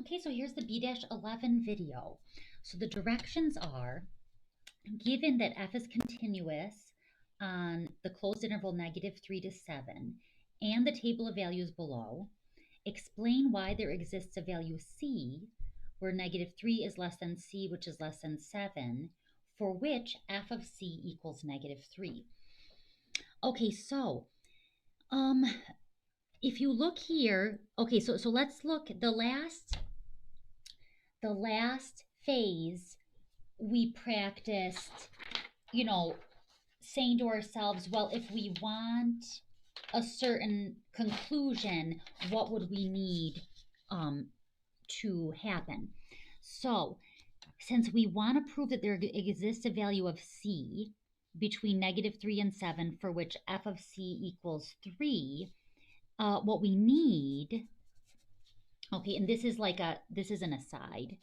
Okay, so here's the B-11 video. So the directions are, given that f is continuous on the closed interval -3 to 7 and the table of values below, explain why there exists a value c where -3 is less than c, which is less than 7, for which f of c equals -3. Okay, so um, if you look here, okay, so let's look the last phase we practiced, saying to ourselves, well, if we want a certain conclusion, what would we need to happen? So, since we want to prove that there exists a value of c between -3 and 7 for which f of c equals 3, what we need, okay, and this is an aside.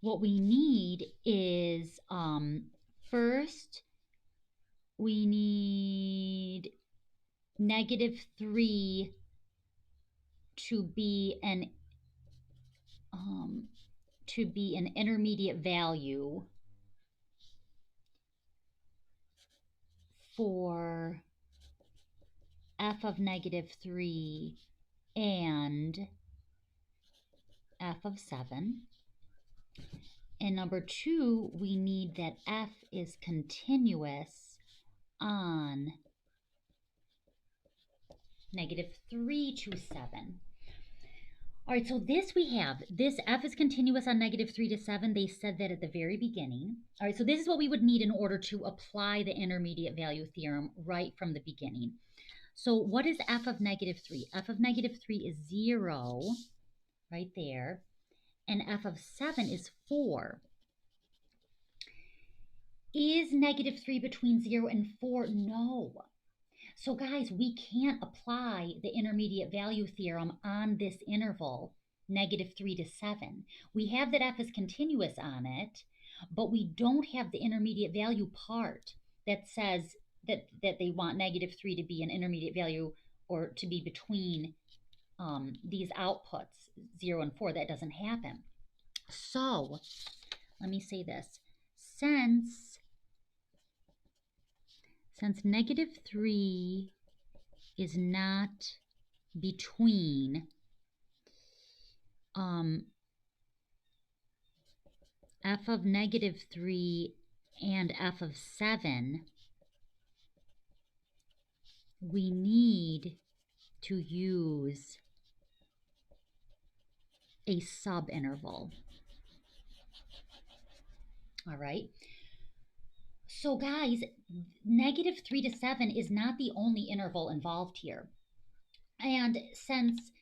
What we need is first we need -3 to be an intermediate value for f of -3 and f of 7. And number 2, we need that f is continuous on -3 to 7. All right, so this f is continuous on -3 to 7. They said that at the very beginning. All right, so this is what we would need in order to apply the intermediate value theorem right from the beginning. So what is f of -3? F of -3 is 0, right there, and f of 7 is 4. Is -3 between 0 and 4? No. So guys, we can't apply the intermediate value theorem on this interval, -3 to 7. We have that f is continuous on it, but we don't have the intermediate value part that says that they want -3 to be an intermediate value or to be between these outputs, 0 and 4. That doesn't happen. So let me say this. Since -3 is not between f of -3 and f of 7, we need to use a subinterval. All right. So guys, -3 to 7 is not the only interval involved here. And since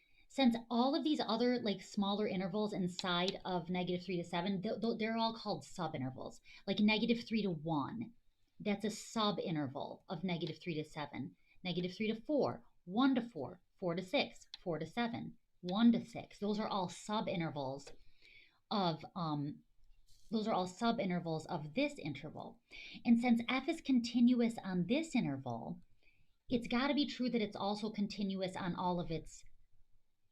all of these other like smaller intervals inside of -3 to 7, they're all called subintervals. Like -3 to 1, that's a subinterval of -3 to 7. -3 to 4, 1 to 4, 4 to 6, 4 to 7, 1 to 6. Those are all subintervals of this interval. And since f is continuous on this interval, it's got to be true that it's also continuous on all of its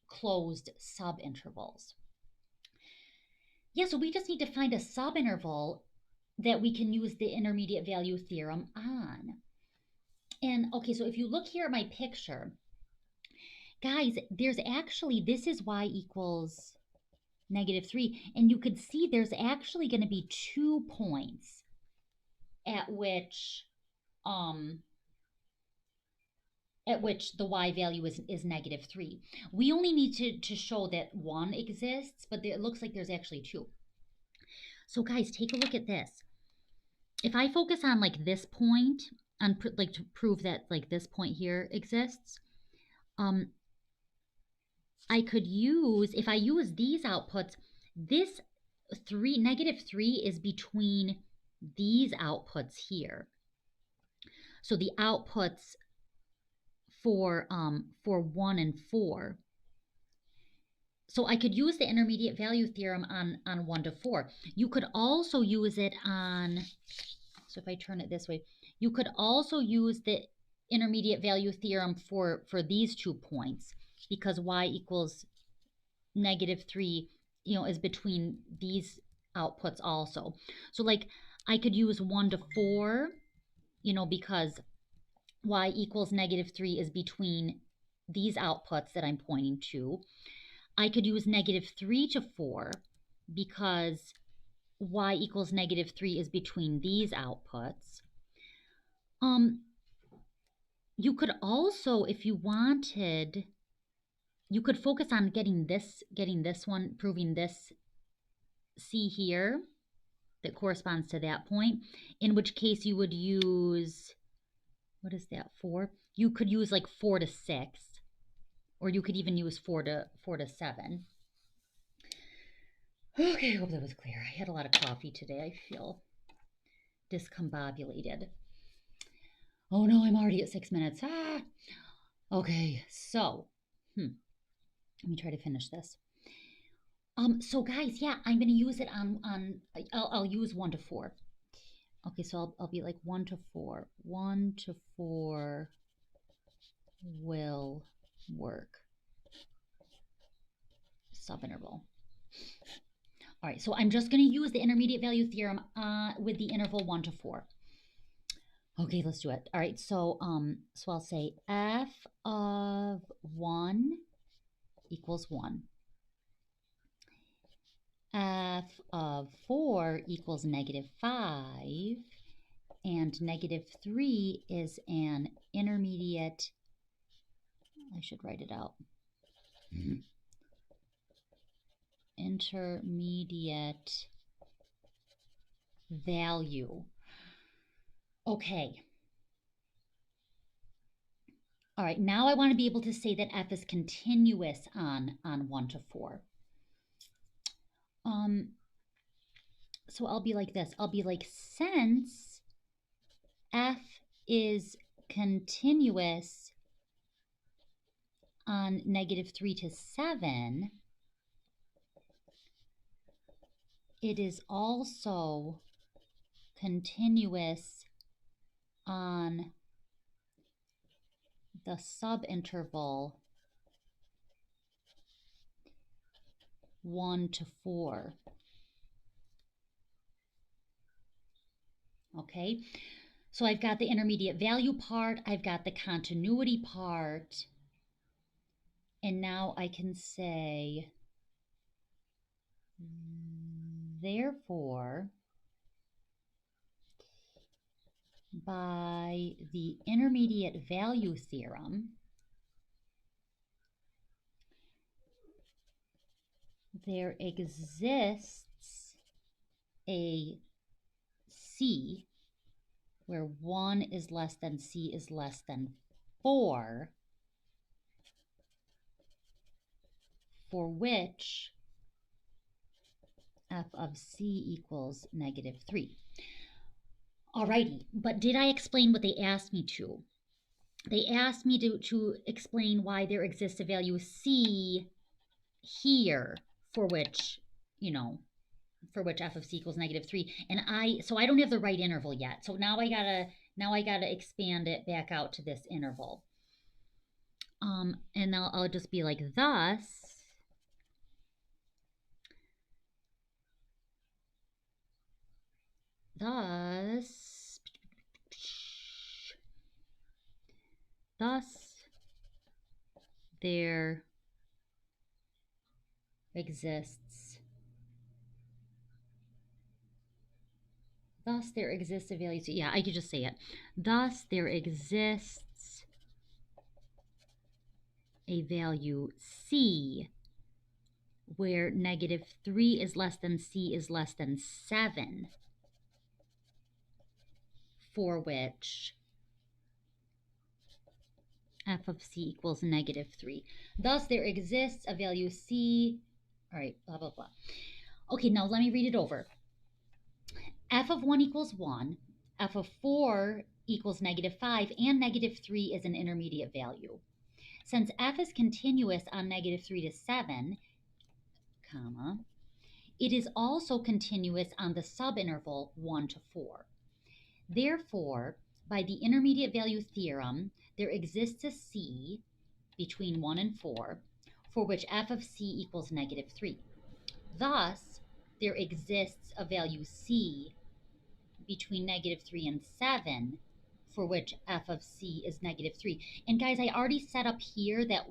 closed subintervals. Yeah, so we just need to find a subinterval that we can use the intermediate value theorem on. And okay, so if you look here at my picture, guys, there's actually, this is y equals -3, and you could see there's actually going to be 2 points at which the y value is -3. We only need to show that 1 exists, but it looks like there's actually 2. So guys, take a look at this. If I focus on like this point, like to prove that like this point here exists, I could use, if I use these outputs, this -3 is between these outputs here. So the outputs for 1 and 4. So I could use the intermediate value theorem on 1 to 4. You could also use it on, so if I turn it this way, you could also use the intermediate value theorem for these 2 points, because y equals -3, is between these outputs also. So like I could use 1 to 4, because y equals -3 is between these outputs that I'm pointing to. I could use -3 to 4 because y equals -3 is between these outputs. You could also, if you wanted, you could focus on getting this one, proving this C here that corresponds to that point, in which case you would use, what is that, 4? You could use like 4 to 6, or you could even use 4 to 7. Okay, I hope that was clear. I had a lot of coffee today. I feel discombobulated. Oh no, I'm already at 6 minutes. Okay, so let me try to finish this. So guys, yeah, I'm gonna use it on I'll use 1 to 4. Okay, so I'll be like 1 to 4. 1 to 4 will work. Subinterval. All right, so I'm just going to use the intermediate value theorem with the interval 1 to 4. Okay, let's do it. All right, so I'll say f of 1 equals 1. F of 4 equals -5, and -3 is an intermediate, I should write it out, intermediate value. Okay. All right, now I want to be able to say that f is continuous on 1 to 4. So I'll be like this. I'll be like, since f is continuous on -3 to 7, it is also continuous on the subinterval 1 to 4. Okay, so I've got the intermediate value part, I've got the continuity part, and now I can say, therefore, by the intermediate value theorem, there exists a C where 1 is less than C is less than 4, for which f of C equals -3. Alrighty, but did I explain what they asked me to? They asked me to explain why there exists a value C here for which, for which f of C equals -3. And I don't have the right interval yet. So now I gotta expand it back out to this interval. And now I'll just be like, thus there exists a value C. Yeah, I could just say it. Thus there exists a value C where -3 is less than C is less than 7, for which f of C equals -3. Thus there exists a value C, all right, blah, blah, blah. Okay, now let me read it over. F of 1 equals 1, f of 4 equals -5, and -3 is an intermediate value. Since f is continuous on -3 to 7, comma, it is also continuous on the subinterval 1 to 4. Therefore, By the intermediate value theorem, there exists a C between 1 and 4 for which f of c equals negative 3. Thus, there exists a value C between negative 3 and 7 for which f of c is negative 3. And guys, I already set up here that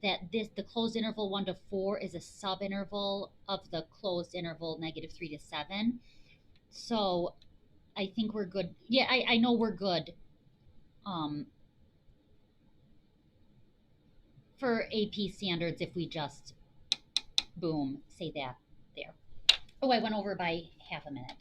the closed interval 1 to 4 is a subinterval of the closed interval negative 3 to 7. So I think we're good. Yeah, I know we're good for AP standards if we just, boom, say that there. Oh, I went over by half a minute.